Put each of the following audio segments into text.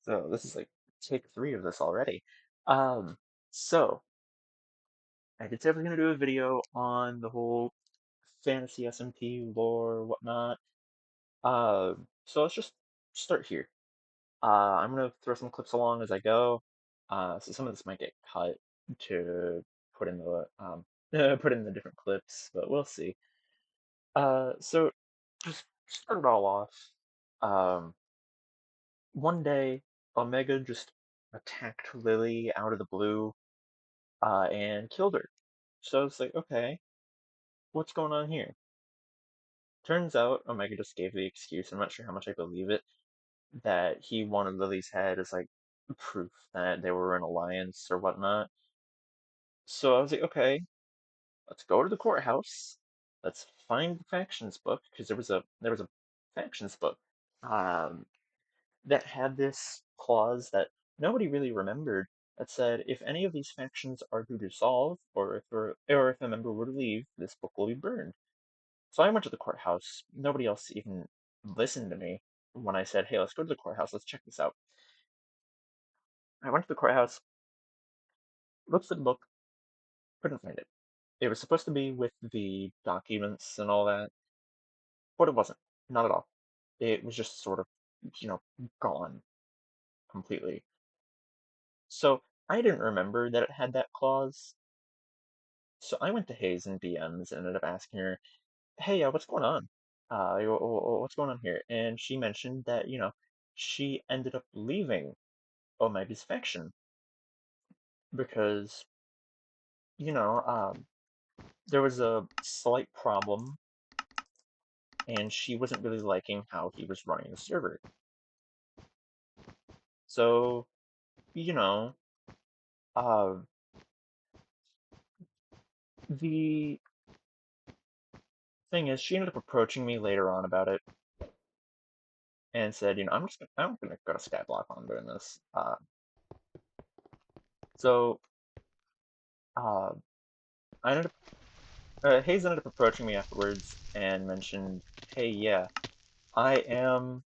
So this is like take three of this already. Um, so I did say I was gonna do a video on the whole fantasy SMP lore, whatnot. So let's just start here. I'm gonna throw some clips along as I go. So some of this might get cut to put in the put in the different clips, but we'll see. So just start it all off. Um, One day, Omega just attacked Lily out of the blue, and killed her. So it's like, okay, what's going on here? Turns out Omega just gave the excuse, I'm not sure how much I believe it, that he wanted Lily's head as like proof that they were an alliance or whatnot. So I was like, okay, let's go to the courthouse. Let's find the factions book, because there was a factions book. Um, that had this clause that nobody really remembered that said if any of these factions are to dissolve or if a member were to leave, this book will be burned. So I went to the courthouse. Nobody else even listened to me when I said, "Hey, let's go to the courthouse. Let's check this out." I went to the courthouse, looked at the book, couldn't find it. It was supposed to be with the documents and all that, but it wasn't. Not at all. It was just sort of, you know, gone completely. So I didn't remember that it had that clause. So I went to Hayes in DMs and ended up asking her, "Hey, what's going on? What's going on here?" And she mentioned that, she ended up leaving Omega's faction because, you know, um, there was a slight problem and she wasn't really liking how he was running the server. So, you know, uh, the thing is, she ended up approaching me later on about it and said, I'm gonna go to Skyblock on doing this. So, uh, I ended up Hayes ended up approaching me afterwards and mentioned, "Hey, yeah, I am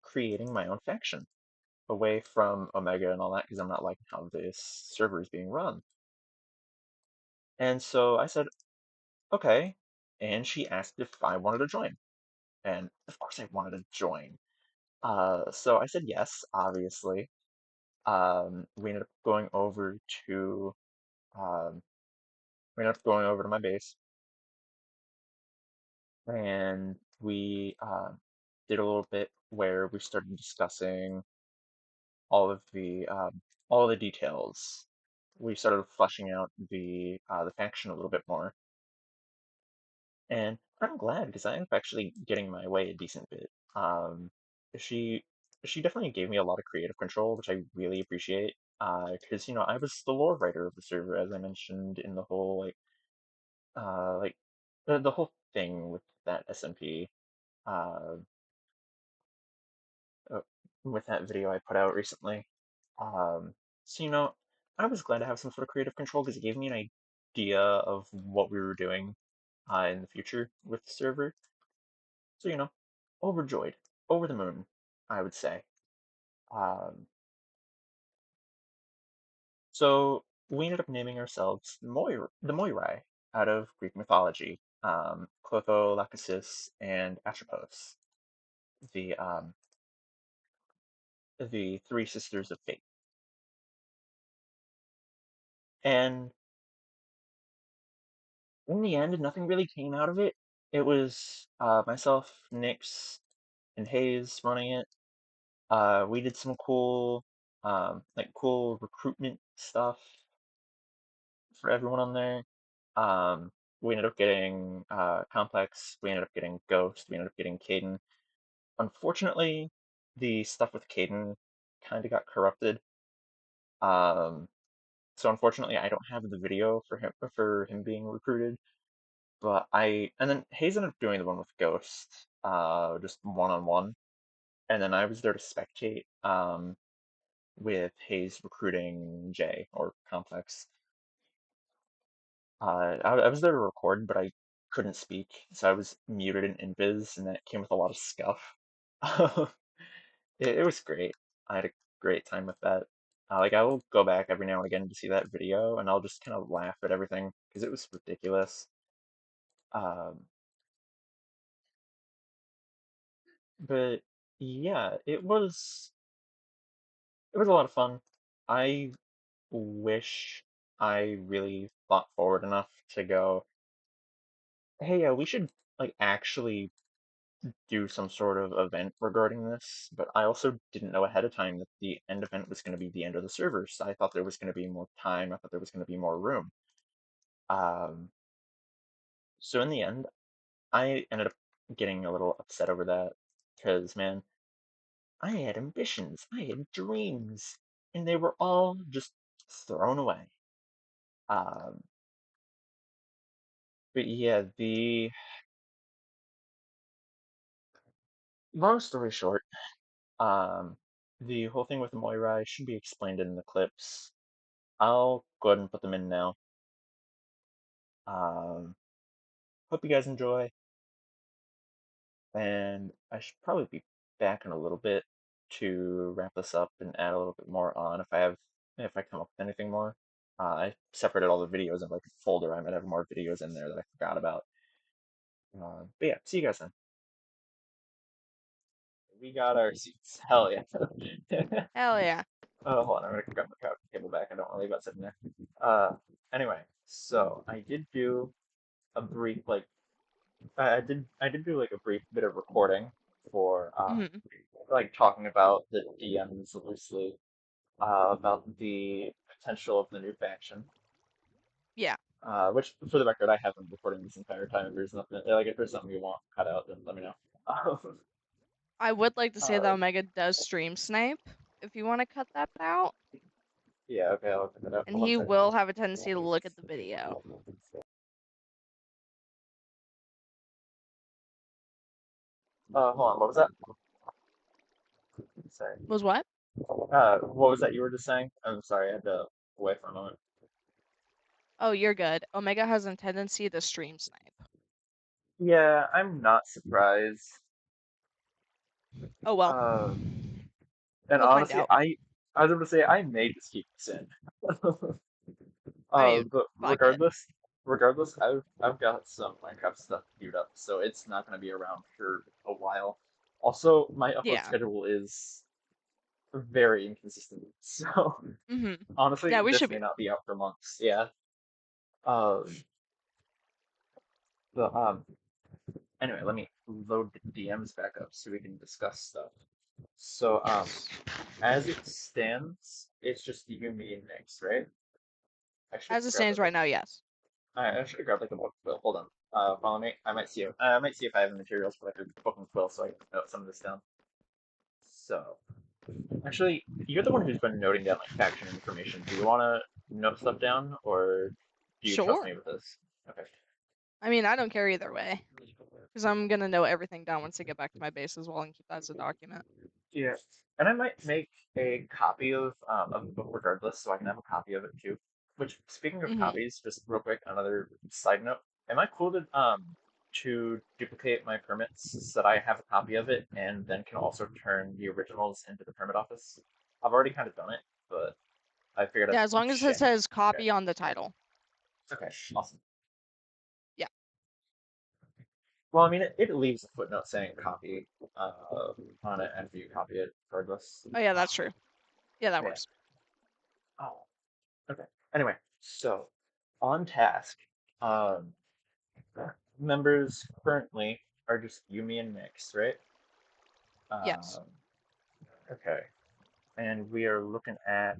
creating my own faction away from Omega and all that because I'm not liking how this server is being run." And so I said, "Okay." And she asked if I wanted to join. And of course I wanted to join. So I said yes, obviously. We ended up going over to um, my base, and we did a little bit where we started discussing all of the details. We started fleshing out the faction a little bit more, and I'm glad because I am actually getting my way a decent bit. She she definitely gave me a lot of creative control, which I really appreciate. Because I was the lore writer of the server, as I mentioned in the whole like the whole thing with that SMP. Uh, uh, with that video I put out recently. Um, so, I was glad to have some sort of creative control because it gave me an idea of what we were doing in the future with the server. So, overjoyed, over the moon, I would say. Um, so we ended up naming ourselves the Moirai out of Greek mythology. Clotho, Lachesis, and Atropos, the um, the three sisters of fate. And in the end, nothing really came out of it. It was myself, Nix, and Hayes running it. We did some cool recruitment stuff for everyone on there. We ended up getting Complex. We ended up getting Ghost. We ended up getting Caden. Unfortunately, the stuff with Caden kind of got corrupted. Um, so unfortunately, I don't have the video for him being recruited. But and then Hayes ended up doing the one with Ghost, just one on one, and then I was there to spectate, with Hayes recruiting Jay or Complex. I was there to record, but I couldn't speak, so I was muted in Invis, and that came with a lot of scuff. It was great. I had a great time with that. Like I will go back every now and again to see that video, and I'll just kind of laugh at everything because it was ridiculous. Um, but yeah, it was a lot of fun. I wish I really thought forward enough to go, hey, we should like actually do some sort of event regarding this, but I also didn't know ahead of time that the end event was going to be the end of the servers. I thought there was going to be more time. I thought there was going to be more room. Um, so in the end, I ended up getting a little upset over that because, man, I had ambitions, I had dreams, and they were all just thrown away. Um, but yeah, the long story short, um, the whole thing with Moirai should be explained in the clips. I'll go ahead and put them in now. Um, hope you guys enjoy, and I should probably be back in a little bit to wrap this up and add a little bit more on if I come up with anything more. I separated all the videos in like a folder. I might have more videos in there that I forgot about. But yeah, see you guys then. We got our seats. Hell yeah. Hell yeah. Oh, hold on. I'm gonna grab my couch table back. I don't want to leave that sitting there. Uh, anyway, so I did do a brief like I did do like a brief bit of recording for Hmm. like talking about the DMs loosely, about the potential of the new faction. Yeah. Which for the record, I have been recording this entire time. If there's nothing like if there's something you want cut out, then let me know. I would like to say that uh, Omega does stream snipe if you want to cut that out, yeah, okay, I'll cut that out. and Hold on a he second. will have a tendency to look at the video. Hold on, what was that? Sorry. Was what? What was that you were just saying? I'm sorry, I had to away for a moment. Oh, you're good. Omega has a tendency to stream snipe. Yeah, I'm not surprised. Oh well. Uh, and He'll find honestly, out. I was going to say I may just keep this in. I mean, But fuck it. regardless, I've got some Minecraft stuff queued up, so it's not going to be around for a while. Also, my upload Yeah. schedule is very inconsistent, so Hmm. honestly, Yeah, we this should may be. not be out for months. Yeah. Um. But anyway, let me load the DMs back up so we can discuss stuff. So Yes. as it stands, it's just you, me, and Nix, right? I should As it grab stands like right now, yes. I should grab like a book quill. Hold on. Follow me. I might see if I have the materials for like a book and quill so I can note some of this down. So actually, you're the one who's been noting down like faction information. Do you want to note stuff down, or do you trust Sure. me with this? Okay. I mean, I don't care either way, because I'm gonna note everything down once I get back to my base as well and keep that as a document. Yeah, and I might make a copy of the book regardless, so I can have a copy of it too. Which, speaking of Hmm. copies, just real quick, another side note: am I cool to duplicate my permits so that I have a copy of it, and then can also turn the originals into the permit office? I've already kind of done it, but I figured Yeah, I'd as long as it check. says Okay, copy on the title. okay, awesome. Yeah. Well, I mean, it leaves a footnote saying copy on it after you copy it, regardless. Oh yeah, that's true. Yeah, that Yeah. works. Oh, okay. Anyway, so on task, um, members currently are just Yumi and Mix, right? Yes. Um, okay. And we are looking at,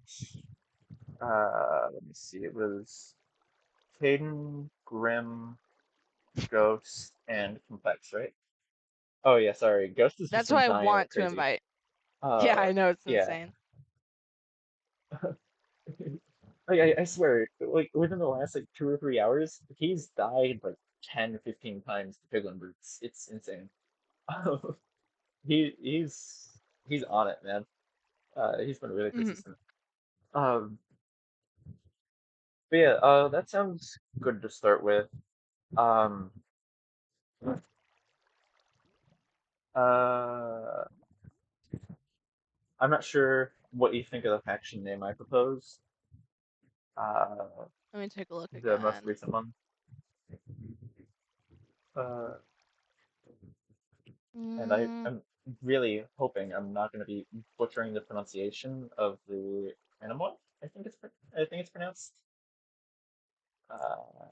let me see, it was Caden, Grim, Ghost, and Complex, right? Oh, yeah, sorry. Ghost has just That's who been I dying like want to crazy. invite. Yeah, Uh, I know it's yeah. insane. Like, I swear, like, within the last, like, 2 or 3 hours, he's died, like, 10, 15 times to Piglin Brutes. It's insane. He he's on it, man. He's been really Hmm. persistent. Um, but yeah, that sounds good to start with. Um, uh, I'm not sure. what you think of the faction name I proposed. Uh, Let me take a look the most again. recent one. Uh, and Mm, I'm really hoping I'm not going to be butchering the pronunciation of the animal. I think it's pronounced.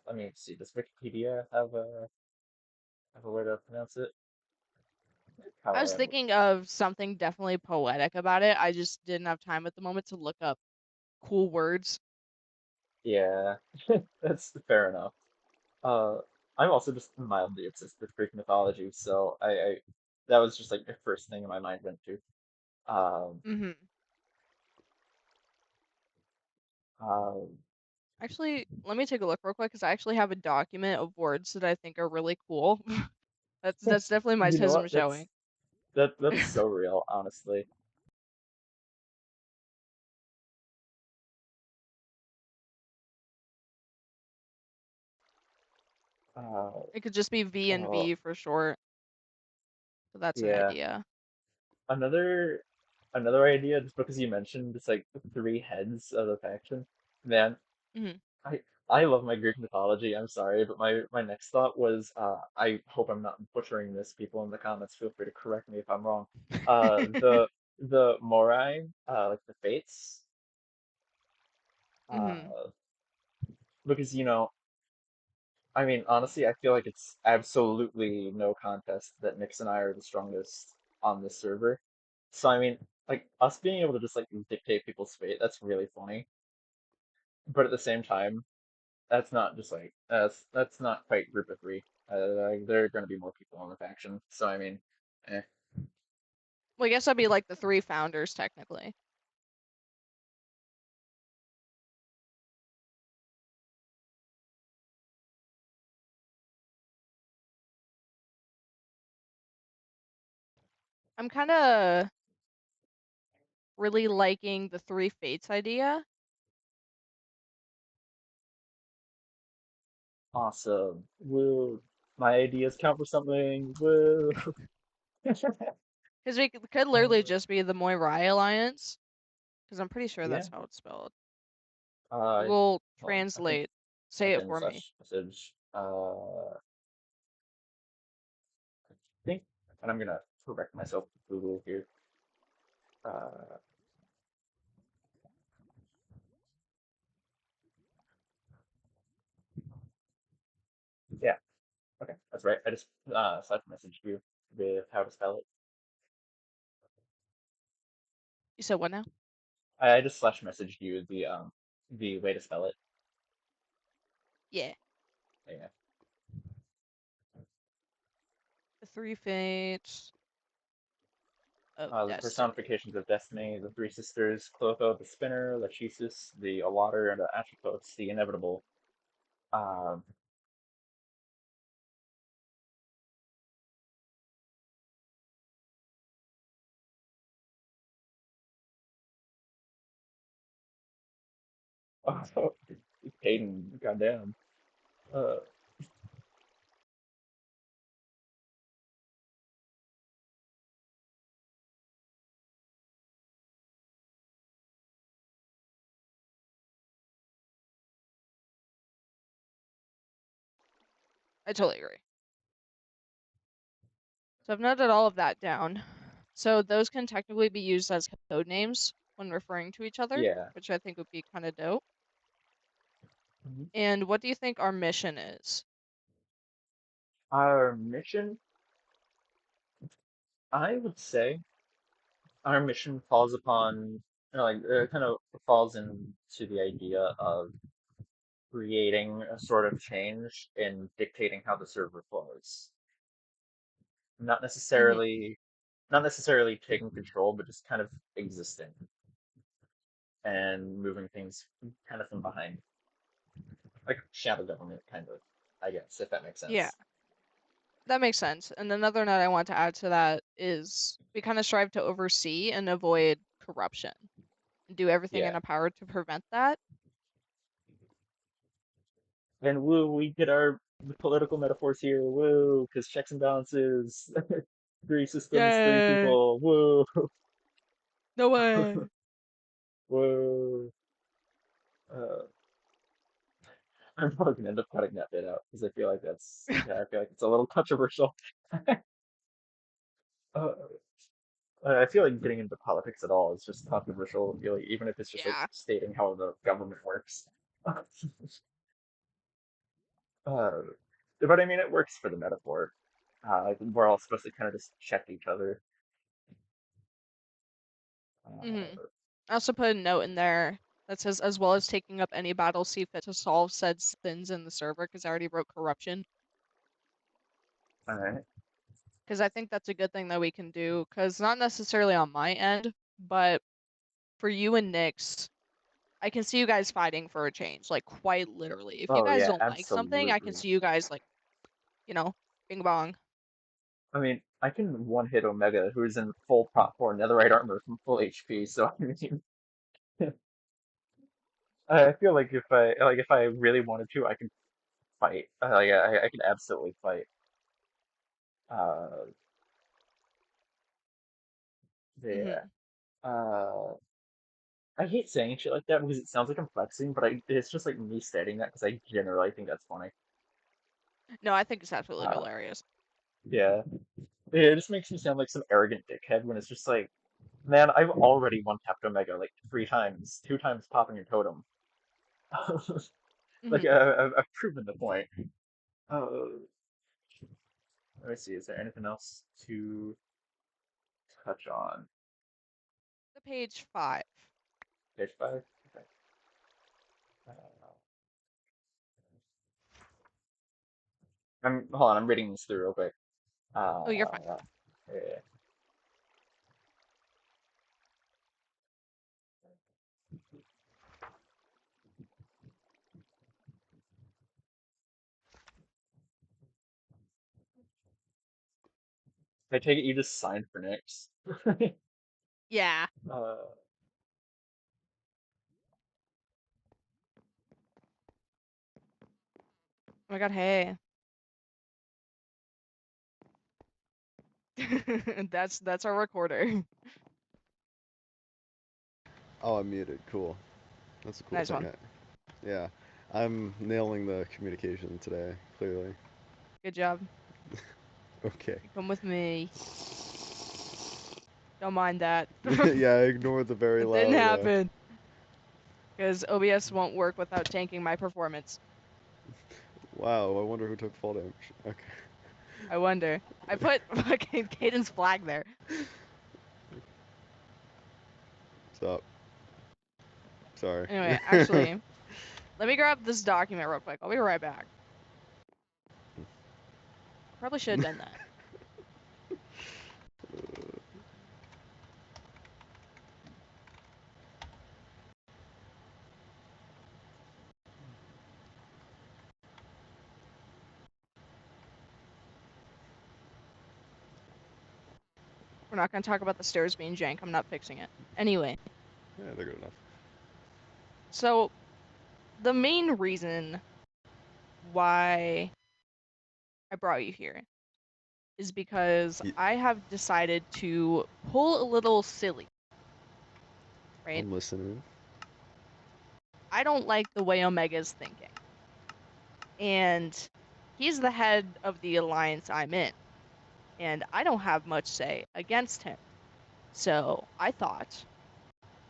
Let me see. Does Wikipedia have a way to pronounce it? I was However, thinking of something definitely poetic about it. I just didn't have time at the moment to look up cool words. yeah, that's fair enough. Uh, I'm also just mildly obsessed with Greek mythology, so I that was just like the first thing my mind went to. Um, Hmm. um, Actually, let me take a look real quick because I actually have a document of words that I think are really cool. That's definitely my you know tism what? showing. That's so real, honestly. Uh, It could just be V and uh, V for short. So that's an yeah. idea. Another another idea, just because you mentioned it's like three heads of the faction. Man, Hmm. I I love my Greek mythology. I'm sorry, but my next thought was I hope I'm not butchering this. People in the comments, feel free to correct me if I'm wrong. The Morai, like the Fates, Hmm. uh, because I mean, honestly, I feel like it's absolutely no contest that Nix and I are the strongest on this server. So I mean, like us being able to just like dictate people's fate, that's really funny. But at the same time, that's not just like that's not quite group of three. Like, there are going to be more people on the faction. So I mean, eh. Well, I guess that'd be like the three founders technically. I'm kind of really liking the three fates idea. Awesome. Woo. My ideas count for something. Woo. Because we could Uh, literally just be the Moirai Alliance. Because I'm pretty sure yeah. that's how it's spelled. Uh, Google Hold on. Translate. I Say it can for me. slash message. Think, and I'm gonna correct myself with Google here. Uh, yeah. Okay, that's right. I just slash messaged you with how to spell it. You said what now? I just slash messaged you the way to spell it. Yeah. Yeah. The three fates of The destiny. personifications of destiny, the three sisters, Clotho the spinner, Lachesis the water, and Atropos the inevitable. Um, oh, Hayden, goddamn. Uh, I totally agree. So I've noted all of that down. So those can technically be used as code names when referring to each other, yeah. which I think would be kind of dope. Mhm. And what do you think our mission is? Our mission, I would say, our mission falls upon, like, kind of falls into the idea of creating a sort of change in dictating how the server flows. Not Hmm. necessarily, not necessarily taking control, but just kind of existing and moving things kind of from behind, like shadow government, kind of, I guess, if that makes Yeah, sense. that makes sense. And another note I want to add to that is we kind of strive to oversee and avoid corruption and do everything in Yeah. our power to prevent that. And woo, we get our political metaphors here, woo, because checks and balances, three systems, three Yay! people, woo. No way! Whoa. Uh, I'm probably gonna end up cutting that bit out because I feel like yeah, I feel like it's a little controversial. Uh, I feel like getting into politics at all is just controversial, really, even if it's just like Yeah. stating how the government works. Uh, but I mean, it works for the metaphor. We're all supposed to kind of just check each other. Hmm. Uh, I also put a note in there that says, as well as taking up any battle see fit to solve said sins in the server, because I already wrote corruption. all right. Because I think that's a good thing that we can do, because not necessarily on my end, but for you and Nyx, I can see you guys fighting for a change, like quite literally. If you Oh guys yeah, don't like something, I can absolutely. see you guys like, bing bong. I mean, I can one hit Omega, who's in full prot 4 netherite armor from full HP. So I mean, I feel like if I really wanted to, I can fight. I can absolutely fight. Uh, yeah. Hmm. I hate saying shit like that because it sounds like I'm flexing, but it's just like me stating that because I generally think that's funny. No, I think it's absolutely Uh, hilarious. yeah. It just makes me sound like some arrogant dickhead when it's just like, man, I've already one tapped Omega like 3 times, 2 times popping your totem. Like Hmm. I've proven the point. Uh, let me see. Is there anything else to touch on? The page 5. Page 5. Okay. Uh, I'm hold on. I'm reading this through real quick. Oh, you're fine. Yeah. I take it you just signed for Nyx. Yeah. uh, Oh my God, hey. That's our recorder. Oh, I'm muted. Cool. That's a cool Nice thing. one. Yeah, I'm nailing the communication today. Clearly. Good job. Okay. You come with me. Don't mind that. Yeah, I ignored the very It didn't loud. happen because OBS won't work without tanking my performance. Wow, I wonder who took fall damage. Okay. I wonder. I put fucking Caden's flag there. Stop. Sorry. Anyway, actually, let me grab this document real quick. I'll be right back. Probably should have done that. We're not going to talk about the stairs being jank. I'm not fixing it. Anyway, Yeah, they're good enough. so the main reason why I brought you here is because Ye- I have decided to pull a little silly, right? I'm listening. I don't like the way Omega's thinking. And he's the head of the alliance I'm in. And I don't have much say against him. So I thought,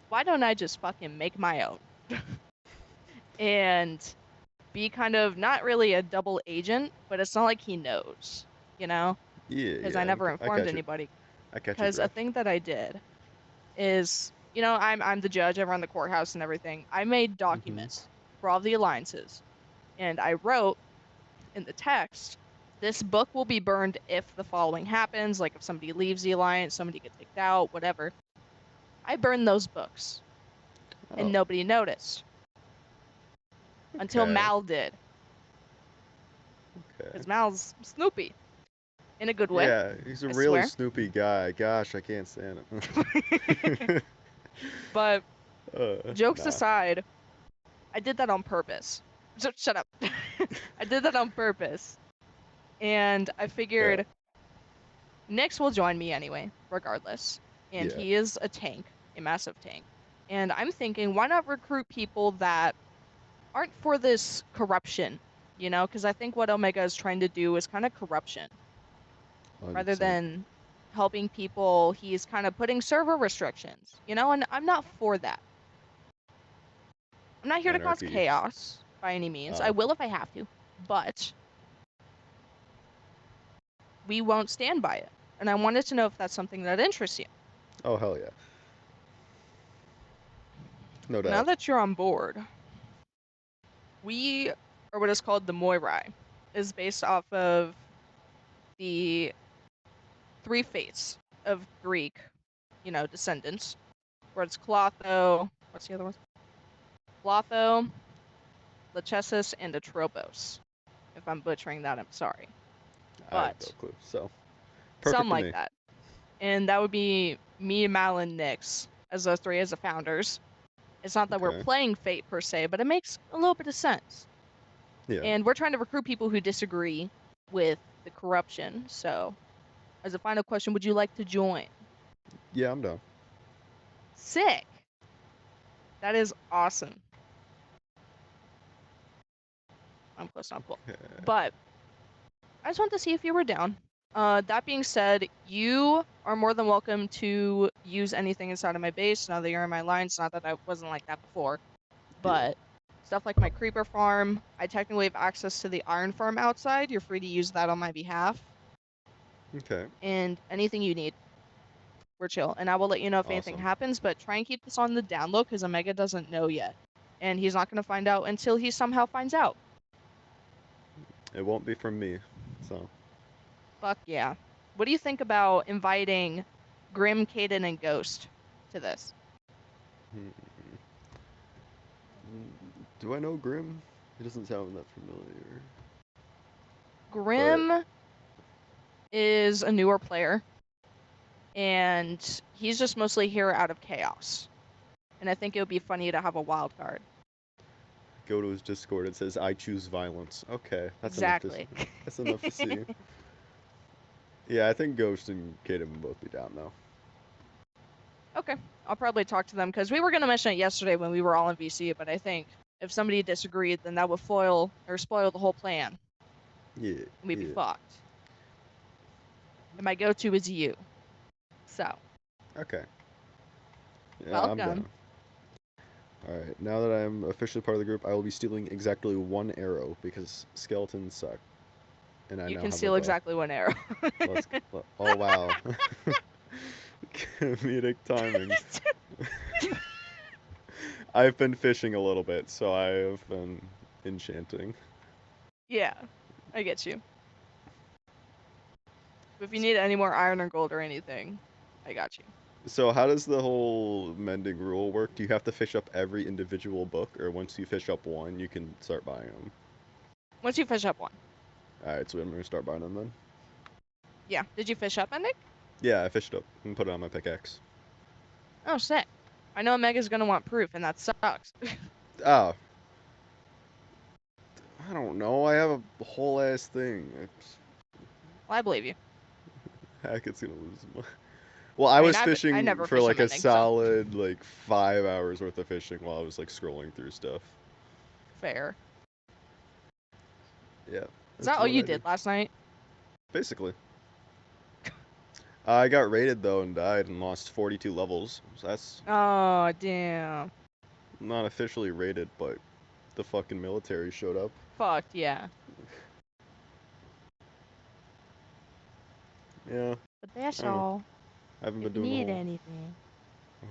why don't I just fucking make my own? And be kind of not really a double agent, but it's not like he knows, you know? Yeah, Because I yeah. never I informed catch it. anybody. I catch your Because a drift. thing that I did is, I'm the judge, I run the courthouse and everything. I made Mm-hmm. documents for all the alliances, and I wrote in the text, this book will be burned if the following happens, like if somebody leaves the alliance, somebody gets kicked out, whatever. I burned those books, and Oh, nobody noticed until okay. Mal did, Okay. because Mal's Snoopy in a good way, Yeah, he's a I really swear. snoopy guy. Gosh, I can't stand him. But jokes Nah. aside, I did that on purpose. So shut up. I did that on purpose. And I Yeah. figured Nyx will join me anyway, regardless. And Yeah. he is a tank, a massive tank. And I'm thinking, why not recruit people that aren't for this corruption, you know? Because I think what Omega is trying to do is kind of corruption. Rather 100%. than helping people, he's kind of putting server restrictions, you know? And I'm not for that. I'm not here to cause Anarchy. chaos by any means. I will if I have to, but we won't stand by it. And I wanted to know if that's something that interests you. Oh, hell yeah. No Now doubt. that you're on board, we are what is called the Moirai, is based off of the three fates of Greek, you know, descendants, where it's Clotho, what's the other one? Clotho, Lachesis, and Atropos. If I'm butchering that, I'm sorry. I have no But clue. So, perfect some to like me. that. And that would be me, Malin, Nyx, as those three as the founders. It's not that we're Okay. playing Fate per se, but it makes a little bit of sense. Yeah. And we're trying to recruit people who disagree with the corruption. So, as a final question, would you like to join? Yeah, I'm down. Sick. That is awesome. I'm close, not cool. Okay. But I just wanted to see if you were down. That being said, you are more than welcome to use anything inside of my base now that you're in my lines. Not that I wasn't like that before, Yeah. but stuff like my creeper farm, I technically have access to the iron farm outside. You're free to use that on my behalf. Okay. And anything you need, we're chill. And I will let you know if anything Awesome. happens, but try and keep this on the down low because Omega doesn't know yet. And he's not going to find out until he somehow finds out. It won't be from me. So. Fuck yeah. What do you think about inviting Grim, Caden, and Ghost to this? Hmm. Do I know Grim? He doesn't sound that familiar. But Grim is a newer player, and he's just mostly here out of chaos. And I think it would be funny to have a wild card. go to his Discord. It says, "I choose violence." Okay, that's enough to. Exactly. That's enough to see. Yeah, I think Ghost and Kaden will both be down though. Okay, I'll probably talk to them because we were going to mention it yesterday when we were all in VC, but I think if somebody disagreed, then that would foil or spoil the whole plan. Yeah. And we'd be Yeah. fucked. And my go-to is you. So, Okay. Yeah, I'm welcome. down. Alright, now that I'm officially part of the group, I will be stealing exactly one arrow because skeletons suck. And I You now can have a steal bow. exactly one arrow. Oh wow. Comedic timing. I've been fishing a little bit, so I have been enchanting. Yeah, I get you. If you need any more iron or gold or anything, I got you. So how does the whole mending rule work? Do you have to fish up every individual book, or once you fish up one, you can start buying them? Once you fish up one. Alright, so I'm gonna start buying them then. Yeah. Did you fish up, Nick? Yeah, I fished up and put it on my pickaxe. Oh, sick. I know Mega's gonna want proof, and that sucks. Ah, I don't know. I have a whole ass thing. Well, I believe you. Heck, it's gonna lose. Well, I I mean, was I fishing never for fish on like a Mending, so solid like 5 hours worth of fishing while I was like scrolling through stuff. fair. Yeah, Is that's that all what you I do. did last night? Basically. I got raided though and died and lost 42 levels. So that's Oh, damn. not officially raided, but the fucking military showed up. Fucked, yeah. Yeah, But that's I don't know. all. I haven't If been you doing the need whole. anything.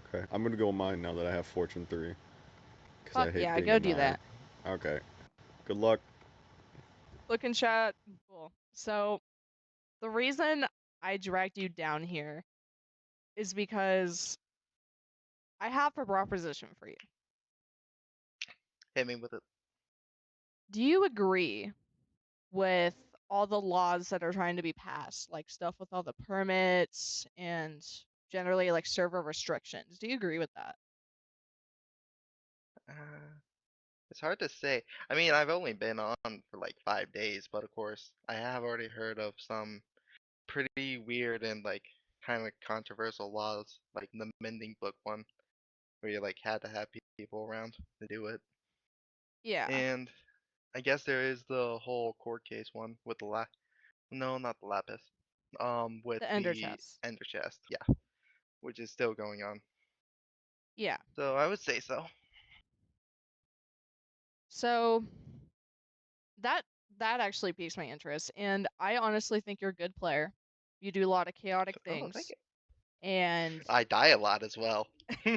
Okay, I'm gonna go mine now that I have Fortune 3. Because I Fuck hate yeah, being a go do nard. that. Okay, good luck. Look in chat. Cool. So, the reason I dragged you down here is because I have a proposition for you. Hit me with it. Do you agree with all the laws that are trying to be passed, like stuff with all the permits and generally like server restrictions? Do you agree with that? Uh, it's hard to say. I mean, I've only been on for like 5 days, but of course, I have already heard of some pretty weird and like kind of controversial laws, like the mending book one, where you like had to have people around to do it. Yeah, And I guess there is the whole court case one with the no, not the lapis. With the ender the chest. ender chest, yeah, which is still going on. Yeah. So I would say so. So that that actually piques my interest, and I honestly think you're a good player. You do a lot of chaotic Oh, thank things, you. and I die a lot as well.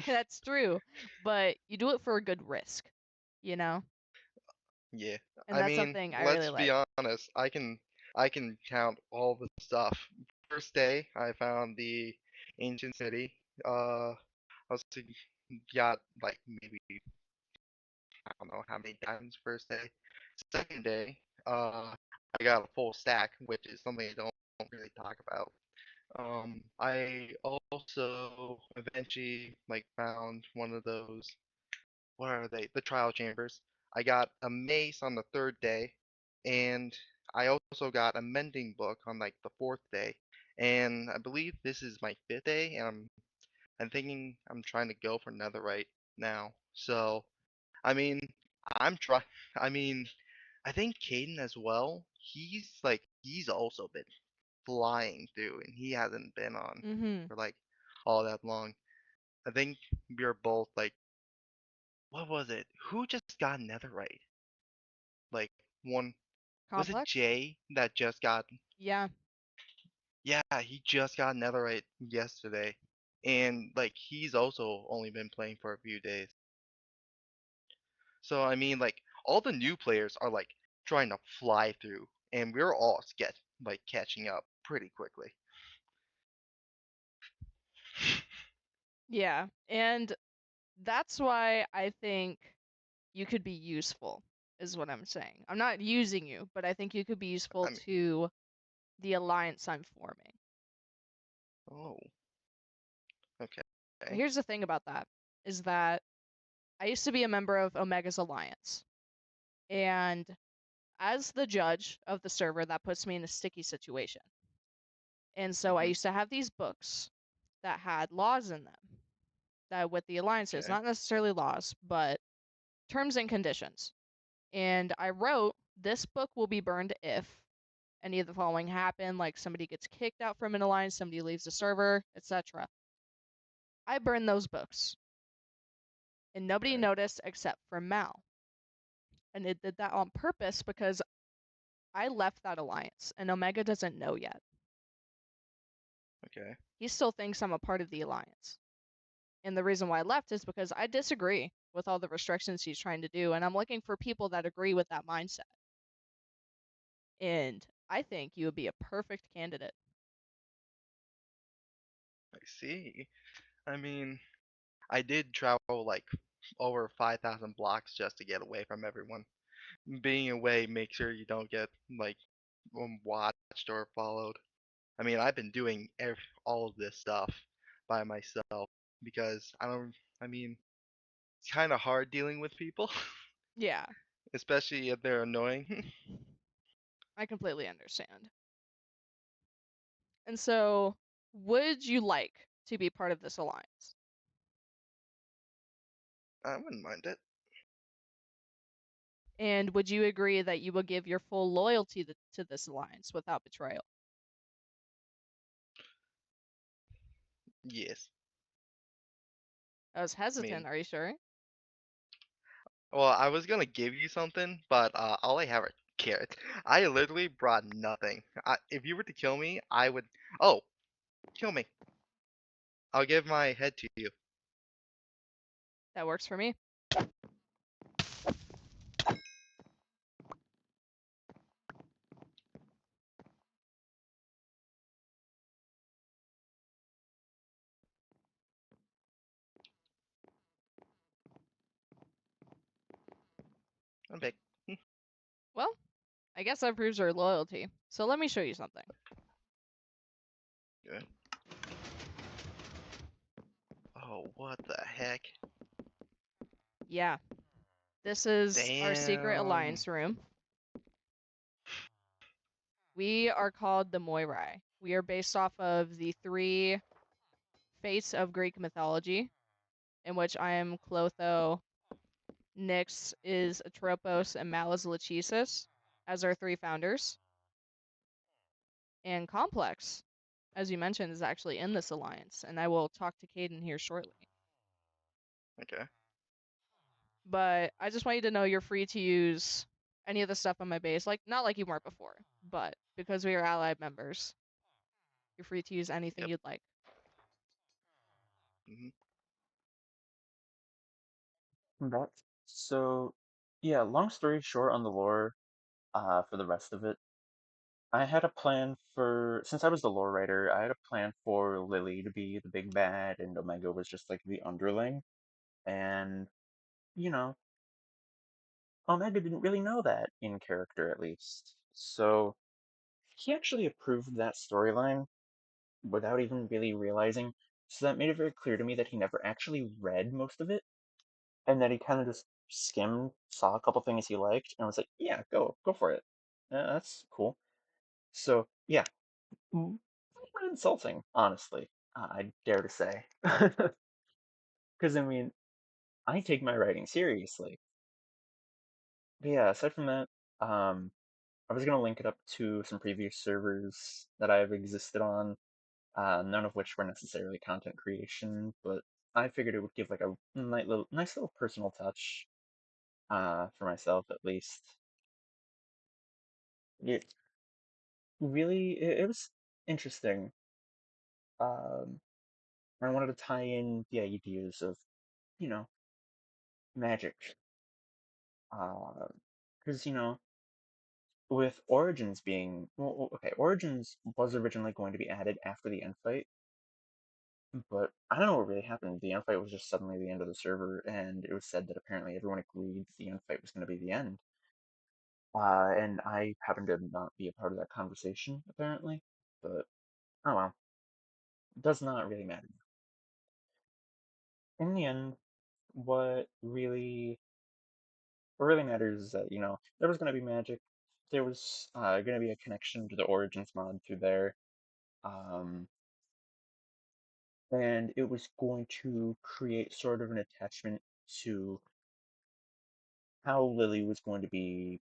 that's true, but you do it for a good risk, you know? Yeah. And I that's mean, something I really let's be like. honest. I can count all the stuff. First day, I found the ancient city. I was got like maybe I don't know how many diamonds first day. Second day, I got a full stack, which is something I don't really talk about. I also eventually like found one of those. What are they? The trial chambers. I got a mace on the third day, and I also got a mending book on like the fourth day. And I believe this is my fifth day, and I'm thinking I'm trying to go for netherite now. So I mean, I'm trying. I mean, I think Caden as well. He's also been flying through, and he hasn't been on Mm-hmm. for like all that long. I think we're both like, what was it? Who just got netherite? Like one, was it Complex? Jay that just got? Yeah. Yeah, he just got netherite yesterday, and like he's also only been playing for a few days. So I mean, like all the new players are like trying to fly through, and we're all catching up pretty quickly. Yeah. And that's why I think you could be useful, is what I'm saying. I'm not using you, but I think you could be useful I mean, to the alliance I'm forming. oh, And okay, here's the thing about that, is that I used to be a member of Omega's alliance. And as the judge of the server, that puts me in a sticky situation. And so I hmm used to have these books that had laws in them, that with the alliances, okay, not necessarily laws, but terms and conditions. And I wrote, this book will be burned if any of the following happen, like somebody gets kicked out from an alliance, somebody leaves the server, etc. I burned those books, and nobody okay, noticed except for Mal. And it did that on purpose because I left that alliance, and Omega doesn't know yet. okay. He still thinks I'm a part of the alliance. And the reason why I left is because I disagree with all the restrictions he's trying to do, and I'm looking for people that agree with that mindset. And I think you would be a perfect candidate. I see. I mean, I did travel like over 5,000 blocks just to get away from everyone. Being away makes sure you don't get like watched or followed. I mean, I've been doing all of this stuff by myself because I don't. I mean, it's kind of hard dealing with people, Yeah, especially if they're annoying. I completely understand. And so, would you like to be part of this alliance? I wouldn't mind it. And would you agree that you will give your full loyalty to this alliance without betrayal? Yes. I was I mean, hesitant, are you sure? well, I was gonna give you something, but all I have are carrots. I literally brought nothing. If you were to kill me, I would. Oh, kill me. I'll give my head to you. That works for me. I'm big. Well, I guess that proves our loyalty. So let me show you something. Good. Oh, what the heck? Yeah, this is our secret Damn. alliance room. We are called the Moirai. We are based off of the three fates of Greek mythology, in which I am Clotho, Nyx is Atropos, and Mal is Lachesis as our three founders. And Complex, as you mentioned, is actually in this alliance, and I will talk to Caden here shortly. Okay. But I just want you to know you're free to use any of the stuff on my base, like not like you weren't before, but because we are allied members, you're free to use anything Yep. you'd like. Hmm. But so yeah, long story short on the lore, for the rest of it, I had a plan for since I was the lore writer, I had a plan for Lily to be the big bad and Omega was just like the underling. And, you know, Omega didn't really know that in character at least. So he actually approved that storyline without even really realizing. So that made it very clear to me that he never actually read most of it, and that he kind of just skimmed, saw a couple things he liked, and was like, "Yeah, go for it. That's cool." So yeah, not insulting, honestly. I dare to say, because I mean, I take my writing seriously. But yeah, aside from that, um, I was gonna link it up to some previous servers that I've existed on, none of which were necessarily content creation, but I figured it would give like a nice little personal touch, for myself at least. It it was interesting. Um, I wanted to tie in the ideas of, you know, magic, because with Origins being okay, Origins was originally going to be added after the end fight, but I don't know what really happened. The end fight was just suddenly the end of the server, and it was said that apparently everyone agreed the end fight was going to be the end. And I happened to not be a part of that conversation, apparently. But oh well, does not really matter. In the end, what really what really matters is that there was going to be magic. There was going to be a connection to the Origins mod through there, um, and it was going to create sort of an attachment to how Lily was going to be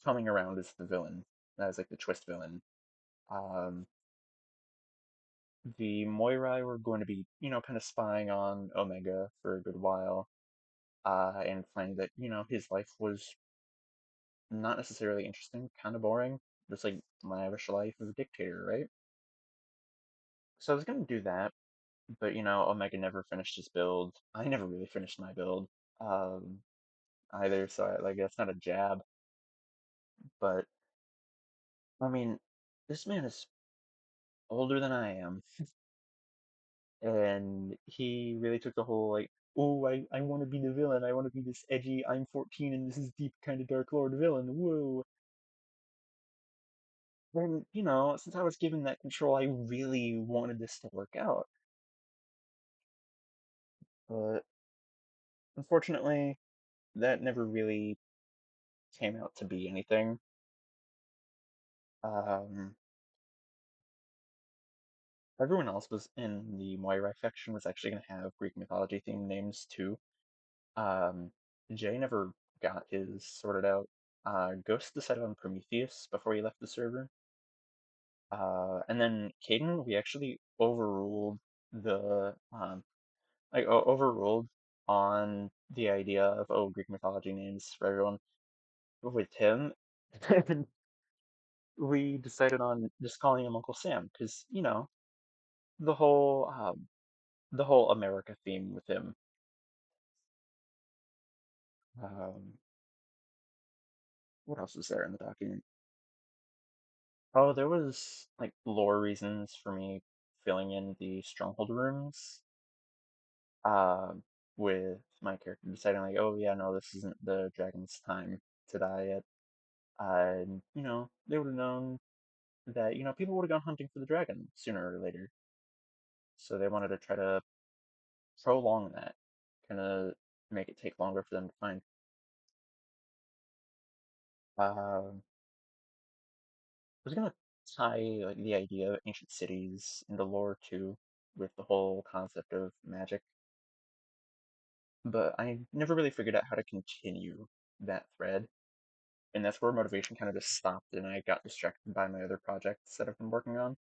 coming around as the villain, as like the twist villain. Um, the Moirai were going to be, kind of spying on Omega for a good while, and finding that, his life was not necessarily interesting, kind of boring, just like lavish life of a dictator, right? So I was going to do that, but, Omega never finished his build. I never really finished my build, um, either, so like, that's not a jab, but, I mean, this man is older than I am. And he really took the whole like, oh, I want to be the villain. I want to be this edgy. I'm 14 and this is deep kind of Dark Lord villain. Whoa. Then since I was given that control, I really wanted this to work out. But unfortunately, that never really came out to be anything. Um, Everyone else was in the Moirai faction was actually going to have Greek mythology themed names too. Um, Jay never got his sorted out. Ghost decided on Prometheus before he left the server. And then Caden, we actually overruled the overruled on the idea of Greek mythology names for everyone with him. And we decided on just calling him Uncle Sam because the whole the whole America theme with him. Um, what else is there in the document? Oh, there was like lore reasons for me filling in the stronghold rooms. Um, with my character deciding like, oh yeah, no, this isn't the dragon's time to die yet. And they would have known that people would have gone hunting for the dragon sooner or later. So they wanted to try to prolong that, kind of make it take longer for them to find. I was gonna tie like the idea of ancient cities into lore too, with the whole concept of magic. but I never really figured out how to continue that thread. And that's where motivation kind of just stopped, and I got distracted by my other projects that I've been working on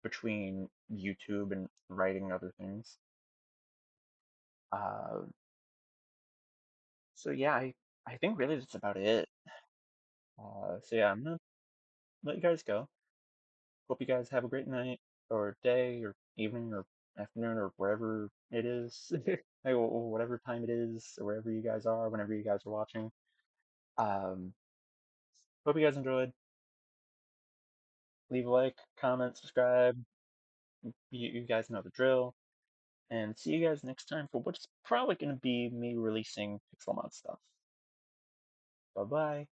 between YouTube and writing other things. Uh, so yeah, I think really that's about it. So yeah, I'm gonna let you guys go. Hope you guys have a great night, or day, or evening, or afternoon, or wherever it is, whatever time it is, or wherever you guys are, whenever you guys are watching. Um, Hope you guys enjoyed. Leave a like, comment, subscribe. You guys know the drill. And see you guys next time for what's probably going to be me releasing Pixelmon stuff. Bye bye.